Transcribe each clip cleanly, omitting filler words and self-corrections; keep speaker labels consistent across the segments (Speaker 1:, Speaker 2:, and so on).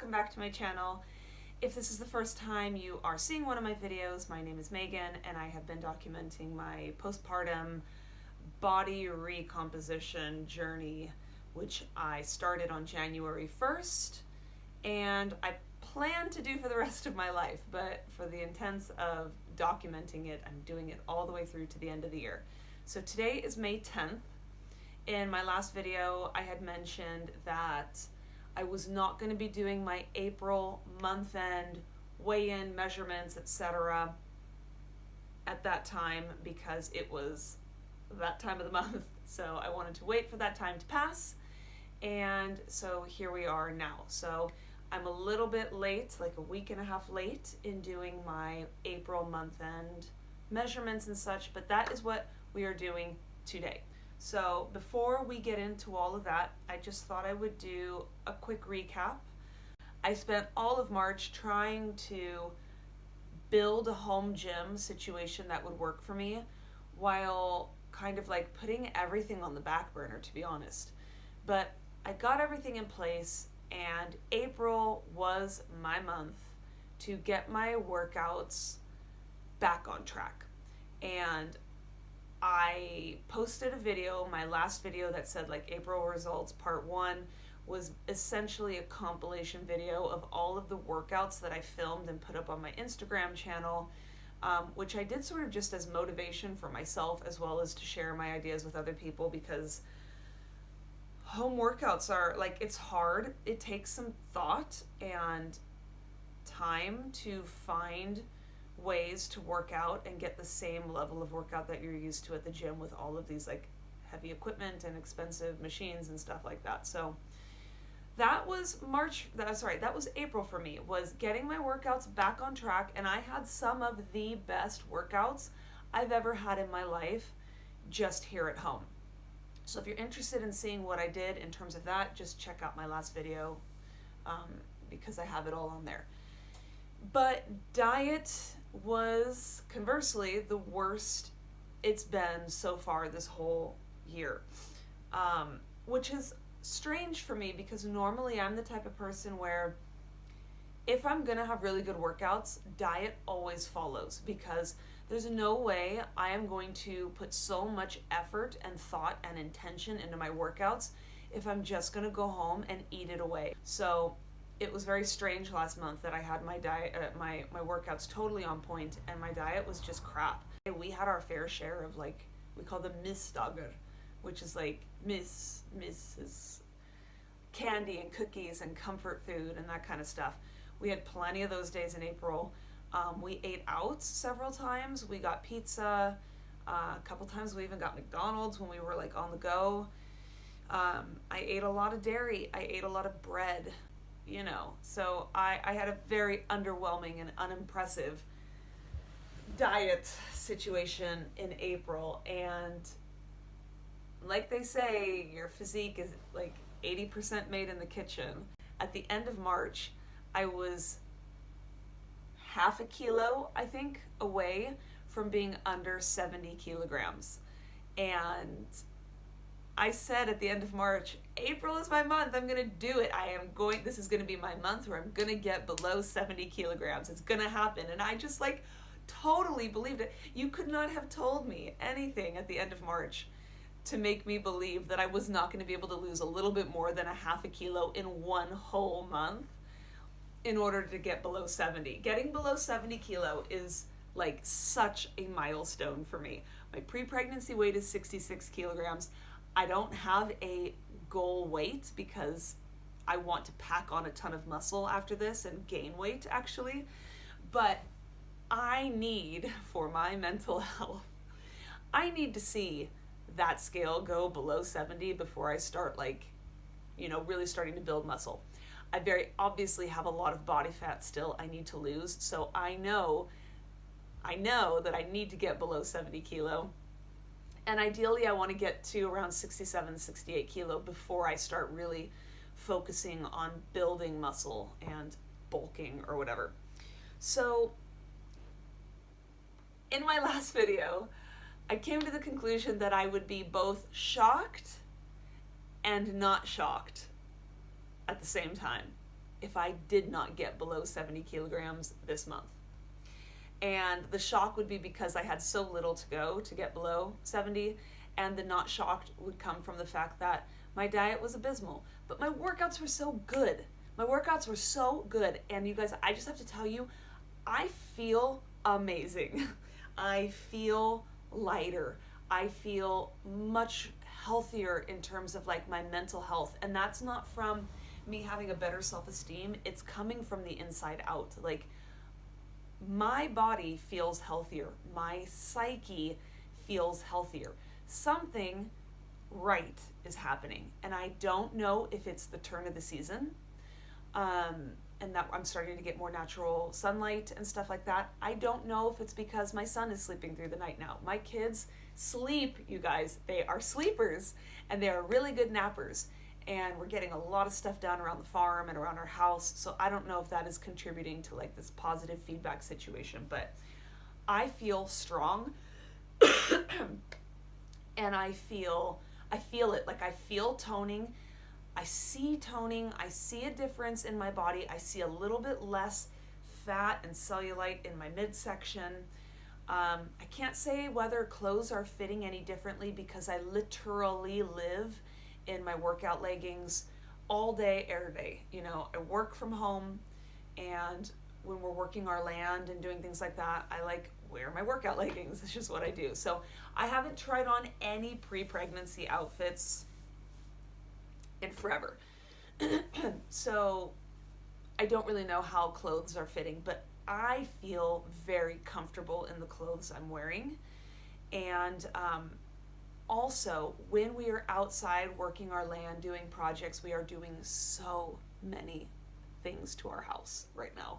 Speaker 1: welcome back to my channel. If this is the first time you are seeing one of my videos, my name is Megan and I have been documenting my postpartum body recomposition journey, which I started on January 1st and I plan to do for the rest of my life, but for the intents of documenting it, I'm doing it all the way through to the end of the year. So today is May 10th. In my last video, I had mentioned that I was not going to be doing my April month-end weigh-in measurements, etc. at that time because it was that time of the month. So I wanted to wait for that time to pass. And so here we are now. So I'm a little bit late, like a week and a half late in doing my April month-end measurements and such, but that is what we are doing today. So before we get into all of that, I just thought I would do a quick recap. I spent all of March trying to build a home gym situation that would work for me while kind of like putting everything on the back burner, to be honest. But I got everything in place and April was my month to get my workouts back on track. And I posted a video, my last video that said like April results part 1 was essentially a compilation video of all of the workouts that I filmed and put up on my Instagram channel, which I did sort of just as motivation for myself as well as to share my ideas with other people, because home workouts are like, it's hard. It takes some thought and time to find ways to work out and get the same level of workout that you're used to at the gym with all of these like heavy equipment and expensive machines and stuff like that. So that was that was April for me, was getting my workouts back on track, and I had some of the best workouts I've ever had in my life just here at home. So if you're interested in seeing what I did in terms of that, just check out my last video because I have it all on there. But diet was conversely the worst it's been so far this whole year, which is strange for me because normally I'm the type of person where if I'm gonna have really good workouts, diet always follows, because there's no way I am going to put so much effort and thought and intention into my workouts if I'm just gonna go home and eat it away. So it was very strange last month that I had my diet, my workouts totally on point, and my diet was just crap. We had our fair share of, like, we call them misdagar, which is like miss is candy and cookies and comfort food and that kind of stuff. We had plenty of those days in April. We ate out several times. We got pizza. A couple times we even got McDonald's when we were like on the go. I ate a lot of dairy. I ate a lot of bread. You know, so I had a very underwhelming and unimpressive diet situation in April. And like they say, your physique is like 80% made in the kitchen. At the end of March, I was half a kilo, I think, away from being under 70 kilograms. And I said at the end of March, April is my month, I'm gonna do it. This is gonna be my month where I'm gonna get below 70 kilograms. It's gonna happen. And I just like totally believed it. You could not have told me anything at the end of March to make me believe that I was not gonna be able to lose a little bit more than a half a kilo in one whole month in order to get below 70. Getting below 70 kilo is like such a milestone for me. My pre-pregnancy weight is 66 kilograms. I don't have a goal weight because I want to pack on a ton of muscle after this and gain weight actually, but I need, for my mental health, I need to see that scale go below 70 before I start like, you know, really starting to build muscle. I very obviously have a lot of body fat still I need to lose, so I know that I need to get below 70 kilo. And ideally, I want to get to around 67, 68 kilo before I start really focusing on building muscle and bulking or whatever. So in my last video, I came to the conclusion that I would be both shocked and not shocked at the same time if I did not get below 70 kilograms this month. And the shock would be because I had so little to go to get below 70, and the not shocked would come from the fact that my diet was abysmal, but my workouts were so good. My workouts were so good, and you guys, I just have to tell you, I feel amazing. I feel lighter. I feel much healthier in terms of like my mental health, and that's not from me having a better self-esteem. It's coming from the inside out. Like, my body feels healthier. My psyche feels healthier. Something right is happening, and I don't know if it's the turn of the season, and that I'm starting to get more natural sunlight and stuff like that. I don't know if it's because my son is sleeping through the night now. My kids sleep, you guys. They are sleepers, and they are really good nappers, and we're getting a lot of stuff done around the farm and around our house, so I don't know if that is contributing to like this positive feedback situation, but I feel strong and I feel it. Like, I feel toning. I see toning. I see a difference in my body. I see a little bit less fat and cellulite in my midsection. I can't say whether clothes are fitting any differently because I literally live in my workout leggings all day, every day. You know, I work from home, and when we're working our land and doing things like that, I like wear my workout leggings. It's just what I do. So I haven't tried on any pre-pregnancy outfits in forever. So I don't really know how clothes are fitting, but I feel very comfortable in the clothes I'm wearing. And also, when we are outside working our land, doing projects, we are doing so many things to our house right now.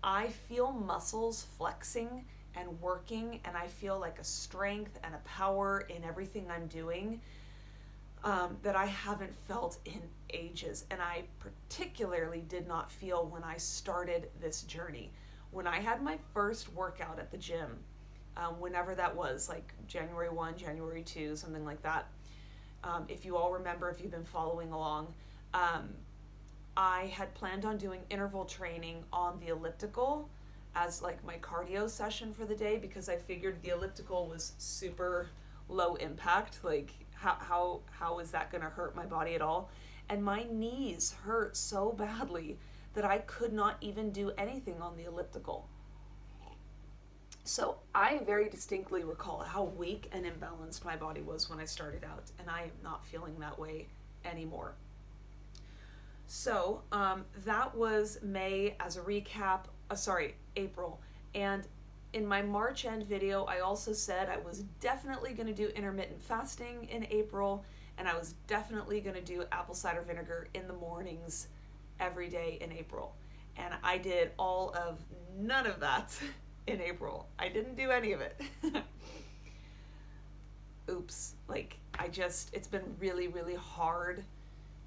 Speaker 1: I feel muscles flexing and working, and I feel like a strength and a power in everything I'm doing that I haven't felt in ages. And I particularly did not feel when I started this journey. When I had my first workout at the gym, whenever that was, like January 1, January 2, something like that. If you all remember, if you've been following along, I had planned on doing interval training on the elliptical as like my cardio session for the day, because I figured the elliptical was super low impact. Like, how is that going to hurt my body at all? And my knees hurt so badly that I could not even do anything on the elliptical. So I very distinctly recall how weak and imbalanced my body was when I started out, and I am not feeling that way anymore. So that was May as a recap, April. And in my March end video, I also said I was definitely going to do intermittent fasting in April, and I was definitely going to do apple cider vinegar in the mornings every day in April. And I did none of that in April. I didn't do any of it. Oops. Like, it's been really, really hard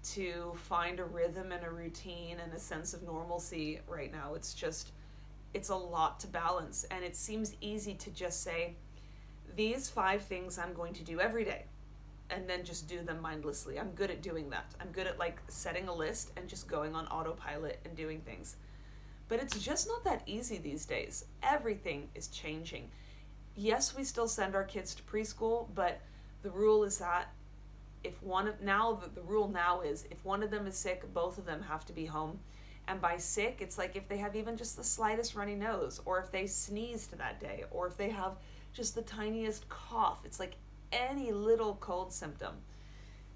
Speaker 1: to find a rhythm and a routine and a sense of normalcy right now. It's a lot to balance, and it seems easy to just say, these 5 things I'm going to do every day, and then just do them mindlessly. I'm good at doing that. I'm good at like setting a list and just going on autopilot and doing things. But it's just not that easy these days. Everything is changing. Yes, we still send our kids to preschool, but the rule is that the rule now is if one of them is sick, both of them have to be home. And by sick, it's like if they have even just the slightest runny nose, or if they sneezed that day, or if they have just the tiniest cough. It's like any little cold symptom.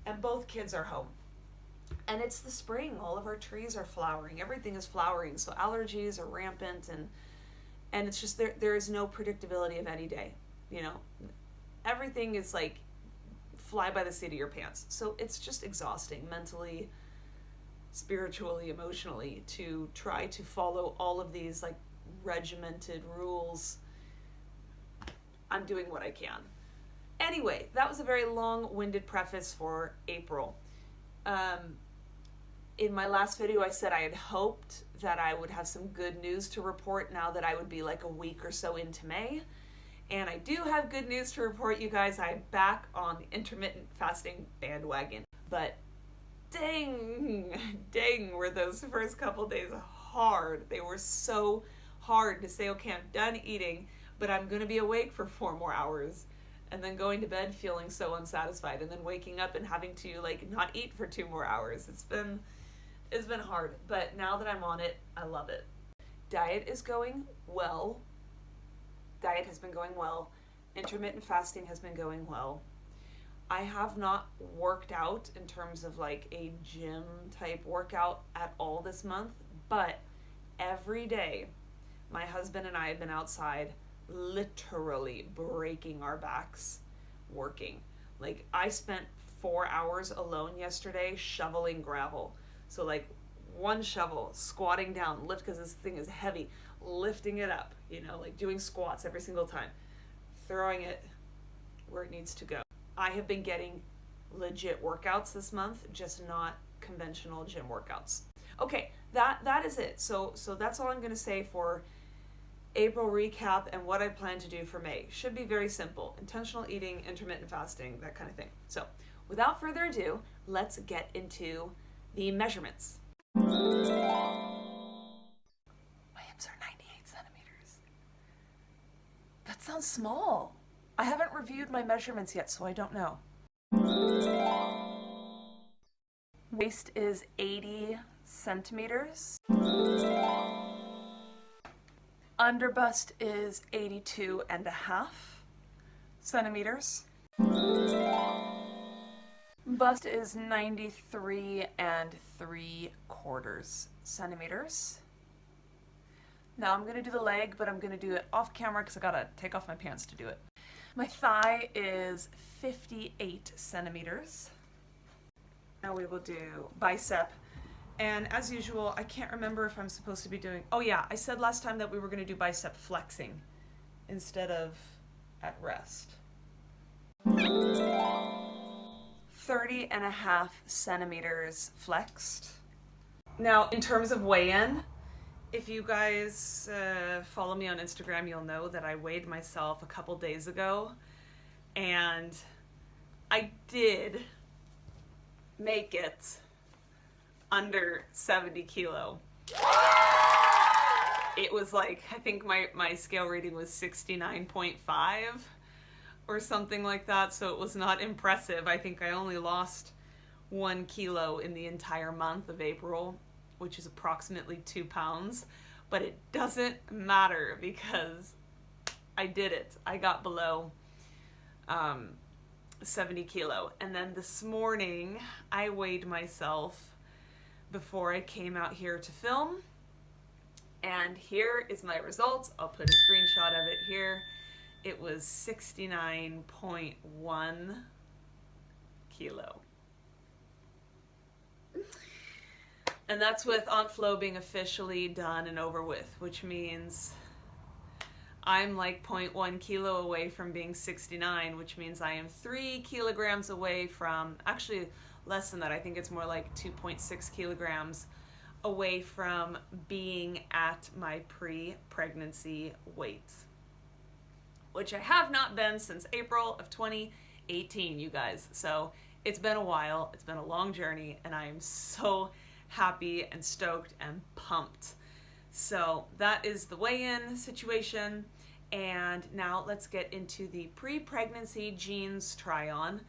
Speaker 1: And both kids are home. And it's the spring. All of our trees are flowering. Everything is flowering. So allergies are rampant, and it's just there is no predictability of any day. You know, everything is like fly by the seat of your pants. So it's just exhausting mentally, spiritually, emotionally, to try to follow all of these like regimented rules. I'm doing what I can. Anyway, that was a very long-winded preface for April. In my last video, I said I had hoped that I would have some good news to report now that I would be like a week or so into May. And I do have good news to report, you guys. I'm back on the intermittent fasting bandwagon. But dang, were those first couple days hard. They were so hard to say, okay, I'm done eating, but I'm going to be awake for 4 more hours. And then going to bed feeling so unsatisfied, and then waking up and having to like not eat for 2 more hours. It's been hard, but now that I'm on it, I love it. Diet is going well. Diet has been going well. Intermittent fasting has been going well. I have not worked out in terms of like a gym type workout at all this month, but every day my husband and I have been outside literally breaking our backs working. Like I spent 4 hours alone yesterday shoveling gravel. So like one shovel, squatting down, lift because this thing is heavy, lifting it up, like doing squats every single time, throwing it where it needs to go. I have been getting legit workouts this month, just not conventional gym workouts. Okay, that is it. So that's all I'm going to say for April recap and what I plan to do for May. Should be very simple. Intentional eating, intermittent fasting, that kind of thing. So without further ado, let's get into the measurements. My hips are 98 centimeters. That sounds small. I haven't reviewed my measurements yet, so I don't know. Waist is 80 centimeters. Underbust is 82.5 centimeters. Bust is 93.75 centimeters. Now I'm going to do the leg, but I'm going to do it off camera because I got to take off my pants to do it. My thigh is 58 centimeters. Now we will do bicep. And as usual, I can't remember if I'm supposed to be doing... Oh yeah, I said last time that we were going to do bicep flexing instead of at rest. 30.5 centimeters flexed. Now, in terms of weigh-in, if you guys follow me on Instagram, you'll know that I weighed myself a couple days ago, and I did make it under 70 kilo. It was like, I think my scale reading was 69.5 or something like that, so it was not impressive. I think I only lost 1 kilo in the entire month of April, which is approximately 2 pounds, but it doesn't matter because I did it. I got below 70 kilo. And then this morning I weighed myself before I came out here to film, and here is my results. I'll put a screenshot of it here. It was 69.1 kilo. And that's with Aunt Flo being officially done and over with, which means I'm like 0.1 kilo away from being 69, which means I am 3 kilograms away from, actually less than that, I think it's more like 2.6 kilograms away from being at my pre-pregnancy weight, which I have not been since April of 2018, you guys. So it's been a while, it's been a long journey, and I am so happy and stoked and pumped. So that is the weigh-in situation. And now let's get into the pre-pregnancy jeans try-on.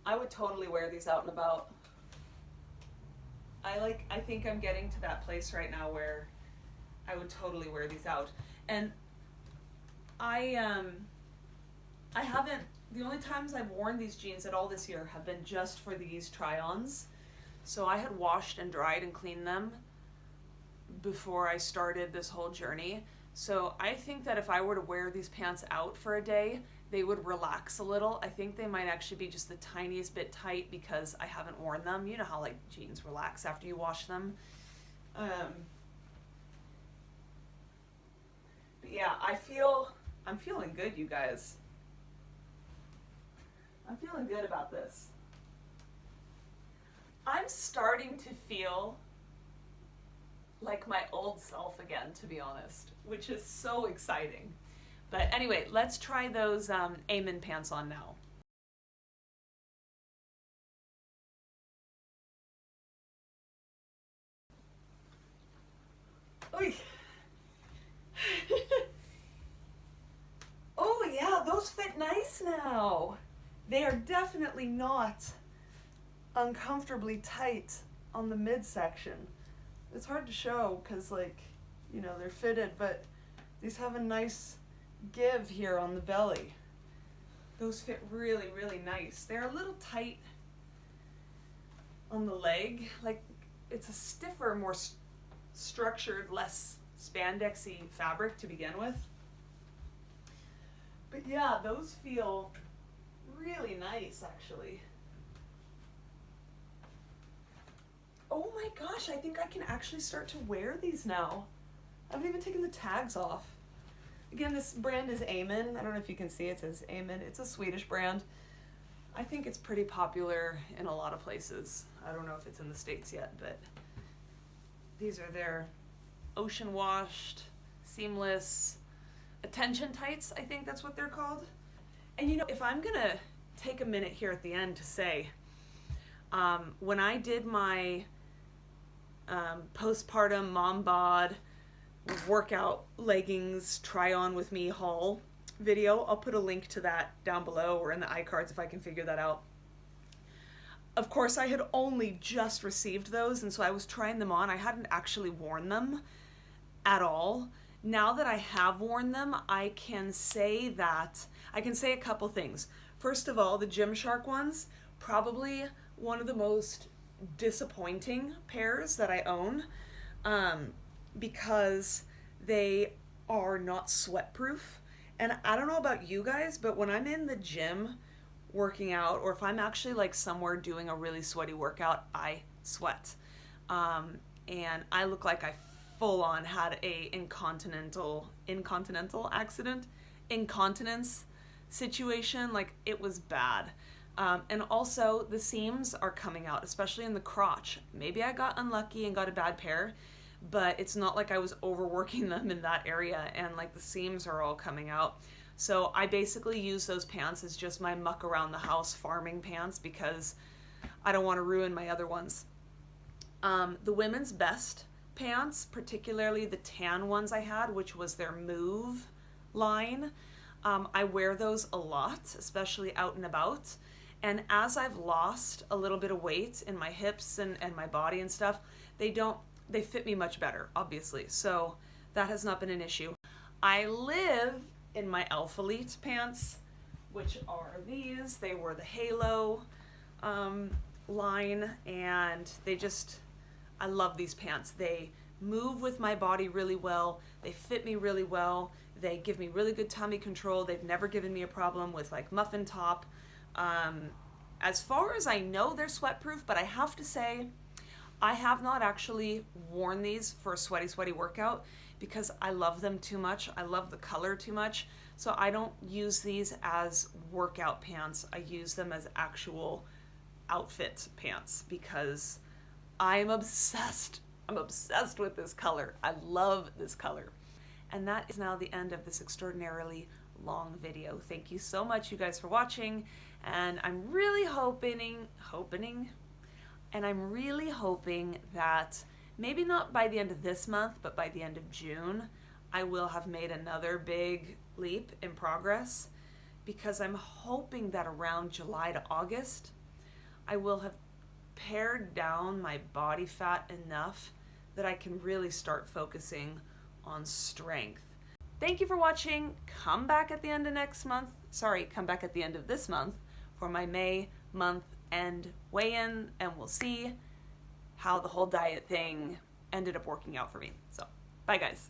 Speaker 1: I would totally wear these out and about. I think I'm getting to that place right now where I would totally wear these out. And I haven't, the only times I've worn these jeans at all this year have been just for these try-ons. So I had washed and dried and cleaned them before I started this whole journey. So I think that if I were to wear these pants out for a day, they would relax a little. I think they might actually be just the tiniest bit tight because I haven't worn them. You know how like jeans relax after you wash them. But yeah, I'm feeling good, you guys. I'm feeling good about this. I'm starting to feel like my old self again, to be honest, which is so exciting. But anyway, let's try those Amen pants on now. Oy. Oh yeah, those fit nice now. They are definitely not uncomfortably tight on the midsection. It's hard to show because, like, you know, they're fitted, but these have a nice give here on the belly. Those fit really, really nice. They're a little tight on the leg. Like, it's a stiffer, more structured, less spandexy fabric to begin with. But yeah, those feel really nice, actually. Oh my gosh, I think I can actually start to wear these now. I haven't even taken the tags off. Again, this brand is Amen. I don't know if you can see, it says Amen. It's a Swedish brand. I think it's pretty popular in a lot of places. I don't know if it's in the States yet, but these are their ocean washed, seamless, attention tights, I think that's what they're called. And you know, if I'm gonna take a minute here at the end to say, when I did my postpartum mom bod workout leggings try on with me haul video, I'll put a link to that down below or in the iCards if I can figure that out. Of course, I had only just received those, and so I was trying them on. I hadn't actually worn them at all. Now that I have worn them, I can say a couple things. First of all, the Gymshark ones, probably one of the most disappointing pairs that I own, because they are not sweat proof. And I don't know about you guys, but when I'm in the gym working out, or if I'm actually like somewhere doing a really sweaty workout, I sweat. And I look like I full on had a incontinence situation. Like, it was bad. And also the seams are coming out, especially in the crotch. Maybe I got unlucky and got a bad pair, but it's not like I was overworking them in that area, and like the seams are all coming out. So I basically use those pants as just my muck around the house farming pants because I don't want to ruin my other ones. The Women's Best pants, particularly the tan ones I had, which was their Move line, I wear those a lot, especially out and about. And as I've lost a little bit of weight in my hips and my body and stuff, they fit me much better, obviously. So that has not been an issue. I live in my Elf Elite pants, which are these. They were the Halo line, and I love these pants. They move with my body really well. They fit me really well. They give me really good tummy control. They've never given me a problem with like muffin top. As far as I know, they're sweat proof, but I have to say, I have not actually worn these for a sweaty workout because I love them too much. I love the color too much. So I don't use these as workout pants. I use them as actual outfit pants because I'm obsessed. I'm obsessed with this color. I love this color. And that is now the end of this extraordinarily long video. Thank you so much, you guys, for watching. And I'm really hoping that maybe not by the end of this month, but by the end of June, I will have made another big leap in progress, because I'm hoping that around July to August, I will have pared down my body fat enough that I can really start focusing on strength. Thank you for watching. Come back at the end of this month for my May month end weigh-in, and we'll see how the whole diet thing ended up working out for me. So, bye guys.